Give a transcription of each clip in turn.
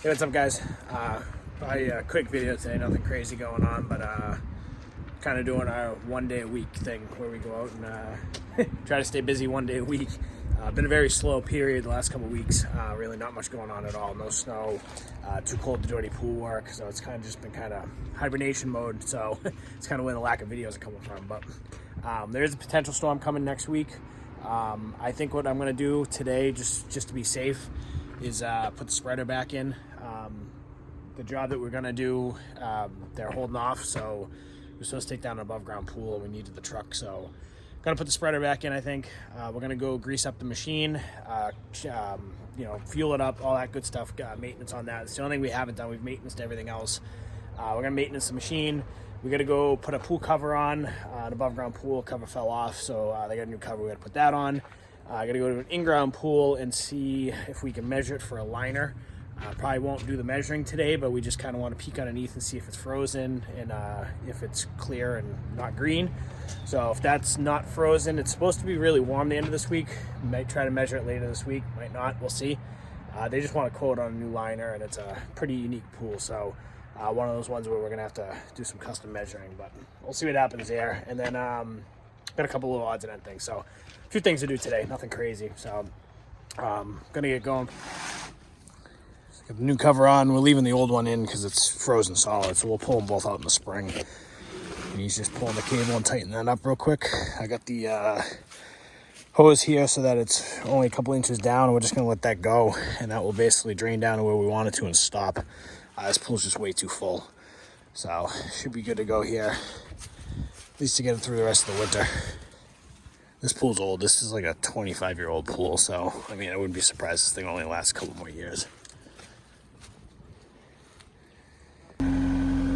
Hey, what's up, guys? Probably a quick video today, nothing crazy going on, but kind of doing our 1 day a week thing where we go out and try to stay busy 1 day a week. Been a very slow period the last couple weeks, really not much going on at all, no snow, too cold to do any pool work, so it's kind of just been kind of hibernation mode, so it's kind of where the lack of videos are coming from. But there is a potential storm coming next week. I think what I'm going to do today, just to be safe, is put the spreader back in. The job that we're going to do, they're holding off, so we're supposed to take down an above ground pool and we needed the truck, so going to put the spreader back in. I think we're going to go grease up the machine, fuel it up, all that good stuff, maintenance on that. It's the only thing we haven't done. We've maintenanced everything else. We're going to maintenance the machine. We got to go put a pool cover on. An above ground pool cover fell off, so they got a new cover. We got to put that on. I got to go to an in-ground pool and see if we can measure it for a liner. Probably won't do the measuring today, but we just kind of want to peek underneath and see if it's frozen and if it's clear and not green. So if that's not frozen, it's supposed to be really warm the end of this week. We might try to measure it later this week, might not, we'll see. They just want a quote on a new liner, and it's a pretty unique pool, so one of those ones where we're gonna have to do some custom measuring, but we'll see what happens there. And then got a couple little odds and end things, so a few things to do today, nothing crazy. So gonna get going. Got the new cover on. We're leaving the old one in because it's frozen solid, so we'll pull them both out in the spring. And he's just pulling the cable and tightening that up real quick. I got the hose here so that it's only a couple inches down, and we're just going to let that go, and that will basically drain down to where we want it to and stop. This pool's just way too full, so should be good to go here, at least to get it through the rest of the winter. This pool's old. This is like a 25-year-old pool, so I mean, I wouldn't be surprised this thing only lasts a couple more years.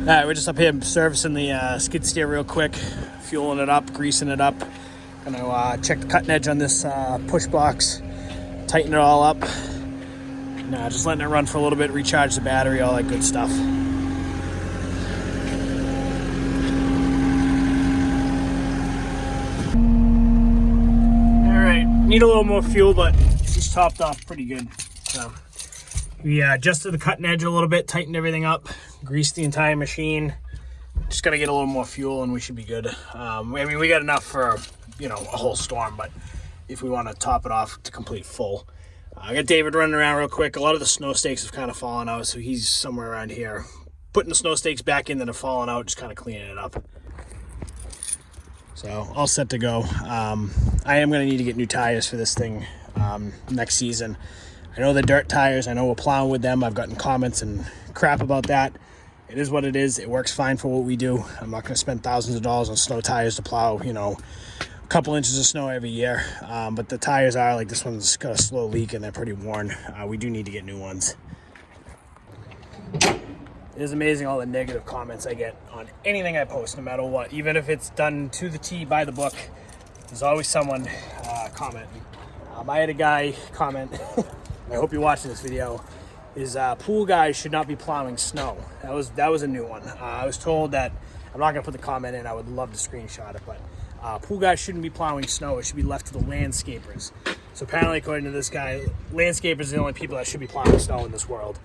All right, we're just up here servicing the skid steer real quick, fueling it up, greasing it up. Gonna check the cutting edge on this push box, tighten it all up. Just letting it run for a little bit, recharge the battery, all that good stuff. All right, need a little more fuel, but she's topped off pretty good. So we adjusted the cutting edge a little bit, tightened everything up, greased the entire machine. Just gotta get a little more fuel and we should be good. I mean, we got enough for, a whole storm, but if we want to top it off to complete full. I got David running around real quick. A lot of the snow stakes have kind of fallen out, so he's somewhere around here putting the snow stakes back in that have fallen out, just kind of cleaning it up. So all set to go. I am going to need to get new tires for this thing next season. I know the dirt tires, I know we're plowing with them. I've gotten comments and crap about that. It is what it is. It works fine for what we do. I'm not going to spend thousands of dollars on snow tires to plow, a couple inches of snow every year. But the tires are, like, this one's got a slow leak and they're pretty worn. We do need to get new ones. It is amazing all the negative comments I get on anything I post, no matter what. Even if it's done to the T by the book, there's always someone commenting. I had a guy comment, I hope you're watching this video, is pool guys should not be plowing snow. That was a new one. I was told that, I'm not gonna put the comment in, I would love to screenshot it, but pool guys shouldn't be plowing snow. It should be left to the landscapers. So apparently, according to this guy, landscapers are the only people that should be plowing snow in this world.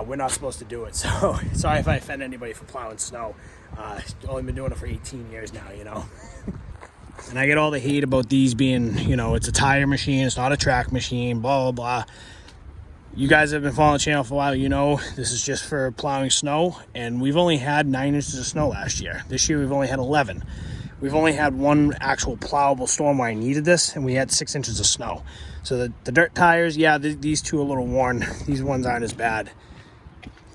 We're not supposed to do it, so sorry if I offend anybody for plowing snow. Only been doing it for 18 years now, And I get all the hate about these being, it's a tire machine, it's not a track machine, blah, blah, blah. You guys have been following the channel for a while, this is just for plowing snow, and we've only had 9 inches of snow last year. This year we've only had 11. We've only had one actual plowable storm where I needed this, and we had 6 inches of snow. So the dirt tires, yeah, these two are a little worn. These ones aren't as bad.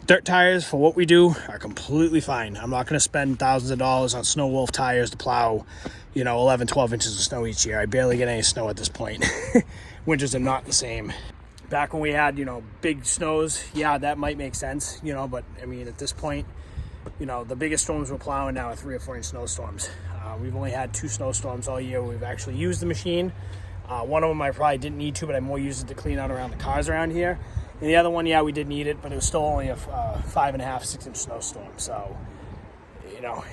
Dirt tires, for what we do, are completely fine. I'm not going to spend thousands of dollars on Snow Wolf tires to plow, 11, 12 inches of snow each year. I barely get any snow at this point. Winters are not the same. Back when we had, big snows, yeah, that might make sense, but I mean, at this point, the biggest storms we're plowing now are 3 or 4 inch snowstorms. We've only had 2 snowstorms all year. We've actually used the machine. One of them I probably didn't need to, but I more used it to clean out around the cars around here. And the other one, yeah, we did need it, but it was still only a 5.5, 6 inch snowstorm. So,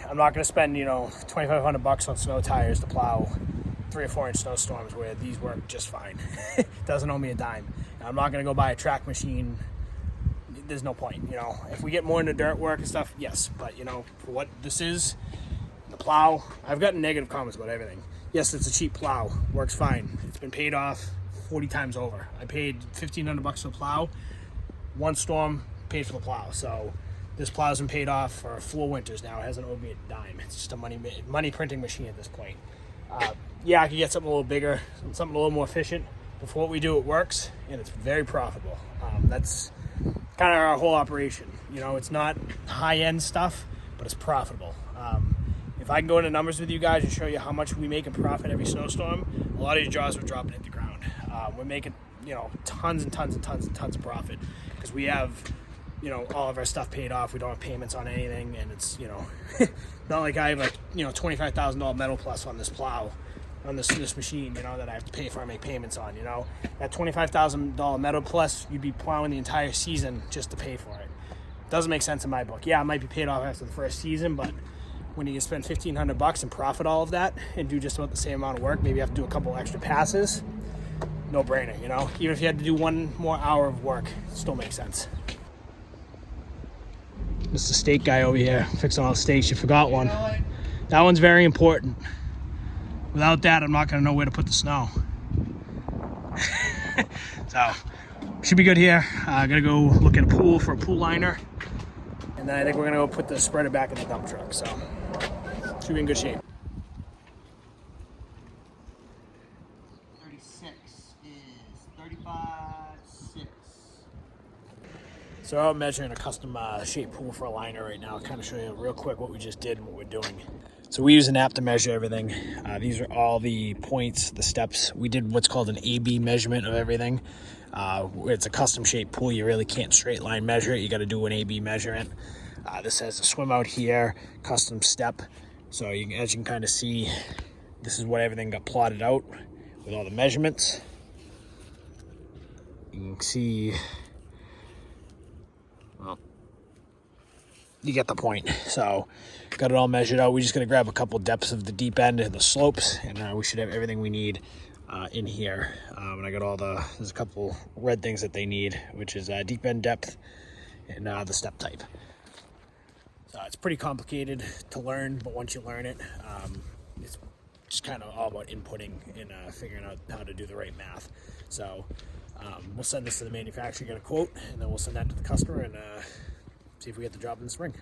I'm not going to spend, $2,500 on snow tires to plow 3 or 4 inch snowstorms where these work just fine. Doesn't owe me a dime. I'm not going to go buy a track machine there's no point. You know, if we get more into dirt work and stuff, yes. But, you know, for what this is, the plow, I've gotten negative comments about everything. Yes, it's a cheap plow. Works fine. It's been paid off 40 times over. I paid $1,500 for the plow. One storm, paid for the plow. So this plow's been paid off for 4 winters now. It hasn't owed me a dime. It's just a money printing machine at this point. Yeah, I could get something a little bigger, something a little more efficient. But for what we do, it works, and it's very profitable. That's kind of our whole operation. You know, it's not high-end stuff, but it's profitable. If I can go into numbers with you guys and show you how much we make in profit every snowstorm, a lot of these jaws would drop and hit the ground. We're making, you know, tons and tons and tons and tons of profit because we have, you know, all of our stuff paid off. We don't have payments on anything, and it's, you know, not like I have like, you know, $25,000 metal plus on this plow, on this machine, you know, that I have to pay for and make payments on. You know, that $25,000 metal plus, you'd be plowing the entire season just to pay for it. Doesn't make sense in my book. Yeah, it might be paid off after the first season, but when you can spend $1,500 and profit all of that and do just about the same amount of work, maybe you have to do a couple extra passes, no brainer, you know. Even if you had to do 1 more hour of work, it still makes sense. This is the steak guy over here fixing all the steaks. You forgot one. That one's very important. Without that, I'm not going to know where to put the snow. So, should be good here. I got to go look at a pool for a pool liner. And then I think we're going to go put the spreader back in the dump truck. So, should be in good shape. 36 is 35.6. So I'm measuring a custom shaped pool for a liner right now. I'll kind of show you real quick what we just did and what we're doing. So we use an app to measure everything. These are all the points, the steps. We did what's called an A-B measurement of everything. It's a custom shaped pool. You really can't straight line measure it. You got to do an A-B measurement. This has a swim out here, custom step. So you can, as you can kind of see, this is what everything got plotted out with all the measurements. You can see, well, you get the point. So got it all measured out. We're just going to grab a couple depths of the deep end and the slopes, and we should have everything we need in here. And I got all there's a couple red things that they need, which is deep end depth and the step type. So it's pretty complicated to learn, but once you learn it, it's just kind of all about inputting and figuring out how to do the right math. So we'll send this to the manufacturer, get a quote, and then we'll send that to the customer and see if we get the job in the spring.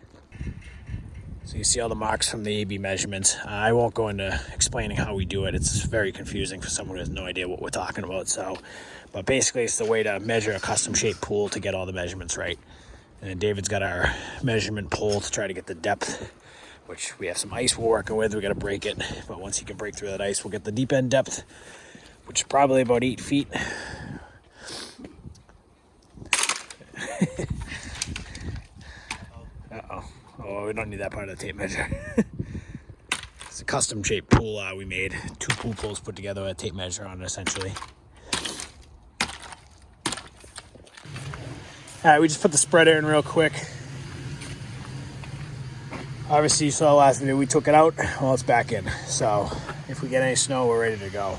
So you see all the marks from the A-B measurements. I won't go into explaining how we do it. It's very confusing for someone who has no idea what we're talking about. So, but basically it's the way to measure a custom shaped pool to get all the measurements right. And then David's got our measurement pole to try to get the depth, which we have some ice we're working with. We got to break it, but once he can break through that ice, we'll get the deep end depth, which is probably about 8 feet. Uh-oh. Oh, we don't need that part of the tape measure. It's a custom shaped pool we made. 2 pool poles put together with a tape measure on it, essentially. Alright, we just put the spreader in real quick. Obviously, you saw last video, we took it out. Well, it's back in. So, if we get any snow, we're ready to go.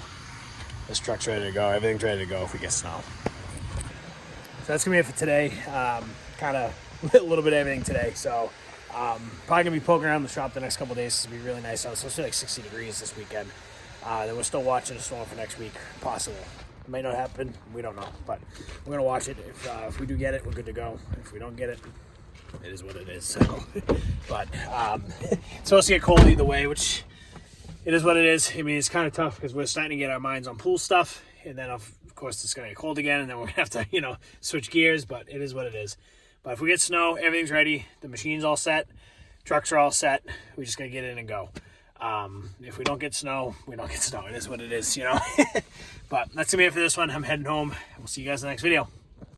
This truck's ready to go. Everything's ready to go if we get snow. So that's going to be it for today. Kind of a little bit of everything today. So, probably going to be poking around the shop the next couple of days. It's going to be really nice out. It's supposed to be like 60 degrees this weekend. Then we're still watching a storm for next week. Possible. It may not happen. We don't know. But we're going to watch it. If we do get it, we're good to go. If we don't get it, it is what it is. So, but it's supposed to get cold either way, which it is what it is. I mean, it's kind of tough because we're starting to get our minds on pool stuff. And then, of course, it's going to get cold again. And then we're going to have to, switch gears. But it is what it is. But if we get snow, everything's ready. The machine's all set. Trucks are all set. We just got to get in and go. If we don't get snow, we don't get snow. It is what it is, But that's going to be it for this one. I'm heading home. We'll see you guys in the next video.